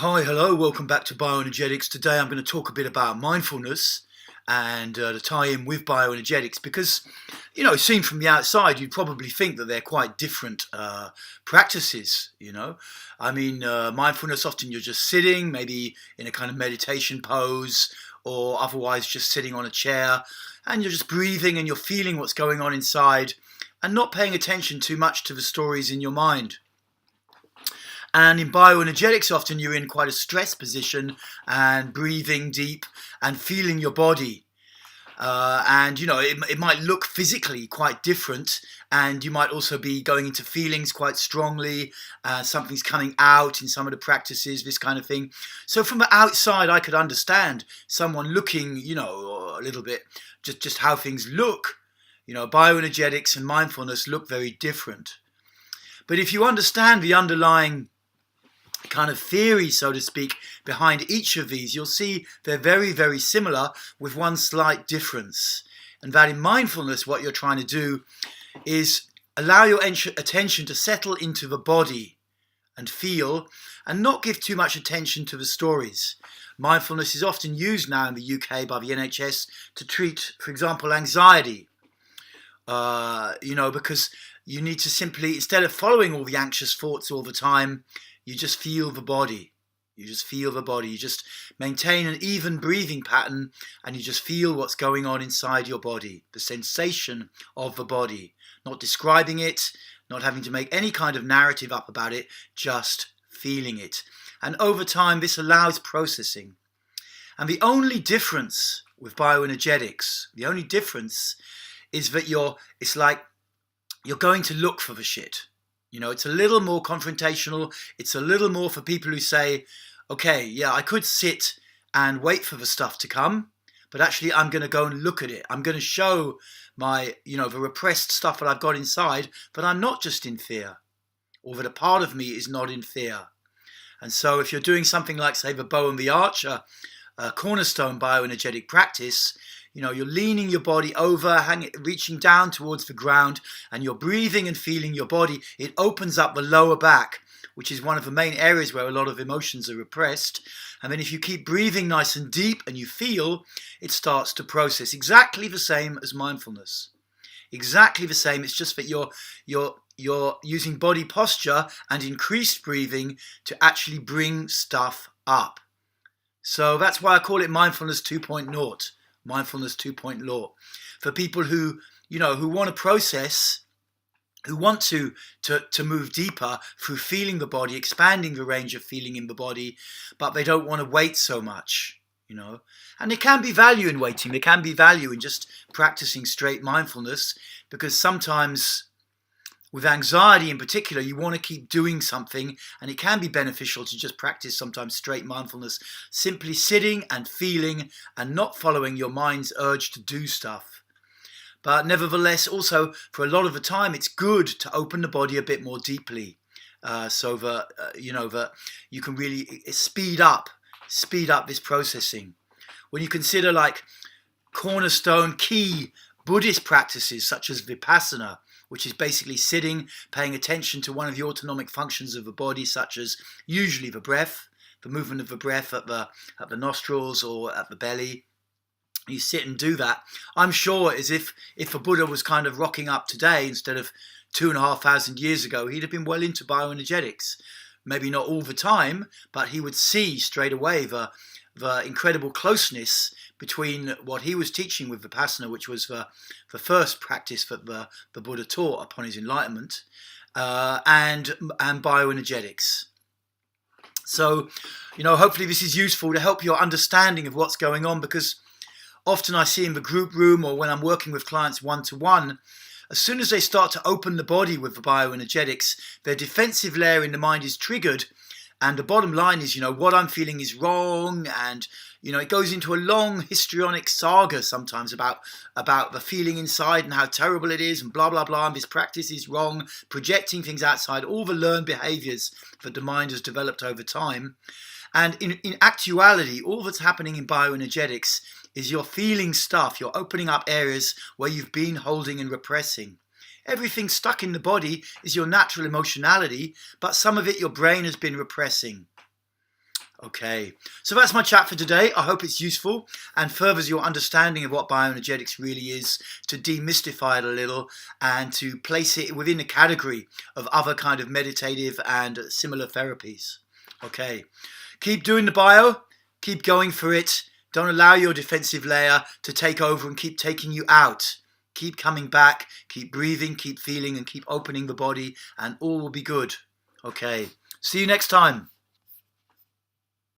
Hi, hello, welcome back to Bioenergetics. Today I'm going to talk a bit about mindfulness and to tie in with bioenergetics because, seen from the outside, you'd probably think that they're quite different practices. Mindfulness, often you're just sitting, maybe in a kind of meditation pose, or otherwise just sitting on a chair, and you're just breathing and you're feeling what's going on inside and not paying attention too much to the stories in your mind. And in bioenergetics, often you're in quite a stress position and breathing deep and feeling your body. It might look physically quite different, and you might also be going into feelings quite strongly. Something's coming out in some of the practices, this kind of thing. So from the outside, I could understand someone looking, a little bit just how things look. Bioenergetics and mindfulness look very different. But if you understand the underlying kind of theory, so to speak, behind each of these, you'll see they're very, very similar with one slight difference. And that in mindfulness, what you're trying to do is allow your attention to settle into the body and feel, and not give too much attention to the stories. Mindfulness is often used now in the UK by the NHS to treat, for example, anxiety. Because you need to simply, instead of following all the anxious thoughts all the time, you just feel the body. You just maintain an even breathing pattern, and you just feel what's going on inside your body, the sensation of the body, not describing it, not having to make any kind of narrative up about it, just feeling it. And over time, this allows processing. And the only difference with bioenergetics, is that it's like you're going to look for the shit. It's a little more confrontational. It's a little more for people who say, okay, yeah, I could sit and wait for the stuff to come, but actually I'm going to go and look at it. I'm going to show my, the repressed stuff that I've got inside, but I'm not just in fear, or that a part of me is not in fear. And so if you're doing something like, say, the bow and the archer, cornerstone bioenergetic practice, you're leaning your body over, reaching down towards the ground, and you're breathing and feeling your body. It opens up the lower back, which is one of the main areas where a lot of emotions are repressed. And then if you keep breathing nice and deep and you feel, it starts to process. Exactly the same as mindfulness. Exactly the same. It's just that you're using body posture and increased breathing to actually bring stuff up. So that's why I call it mindfulness 2.0. Mindfulness 2.0 for people who want to process, who want to move deeper through feeling the body, expanding the range of feeling in the body, but they don't want to wait so much. And there can be value in waiting. There can be value in just practicing straight mindfulness, because sometimes with anxiety in particular, you want to keep doing something, and it can be beneficial to just practice sometimes straight mindfulness, simply sitting and feeling and not following your mind's urge to do stuff. But nevertheless, also for a lot of the time, it's good to open the body a bit more deeply, so that that you can really speed up this processing. When you consider like cornerstone key Buddhist practices such as Vipassana, which is basically sitting, paying attention to one of the autonomic functions of the body, such as usually the breath, the movement of the breath at the nostrils or at the belly. You sit and do that. I'm sure as if a Buddha was kind of rocking up today instead of 2,500 years ago, he'd have been well into bioenergetics. Maybe not all the time, but he would see straight away the incredible closeness between what he was teaching with Vipassana, which was the first practice that the Buddha taught upon his enlightenment, and bioenergetics. So, hopefully this is useful to help your understanding of what's going on, because often I see in the group room or when I'm working with clients one-to-one, as soon as they start to open the body with the bioenergetics, their defensive layer in the mind is triggered. And the bottom line is, what I'm feeling is wrong. And, it goes into a long histrionic saga sometimes about the feeling inside and how terrible it is and blah, blah, blah. And this practice is wrong, projecting things outside, all the learned behaviors that the mind has developed over time. And in actuality, all that's happening in bioenergetics is you're feeling stuff. You're opening up areas where you've been holding and repressing. Everything stuck in the body is your natural emotionality, but some of it your brain has been repressing. Okay, so that's my chat for today. I hope it's useful and furthers your understanding of what bioenergetics really is, to demystify it a little and to place it within a category of other kind of meditative and similar therapies. Okay, keep doing the bio, keep going for it. Don't allow your defensive layer to take over and keep taking you out. Keep coming back, keep breathing, keep feeling, and keep opening the body, and all will be good. Okay, see you next time.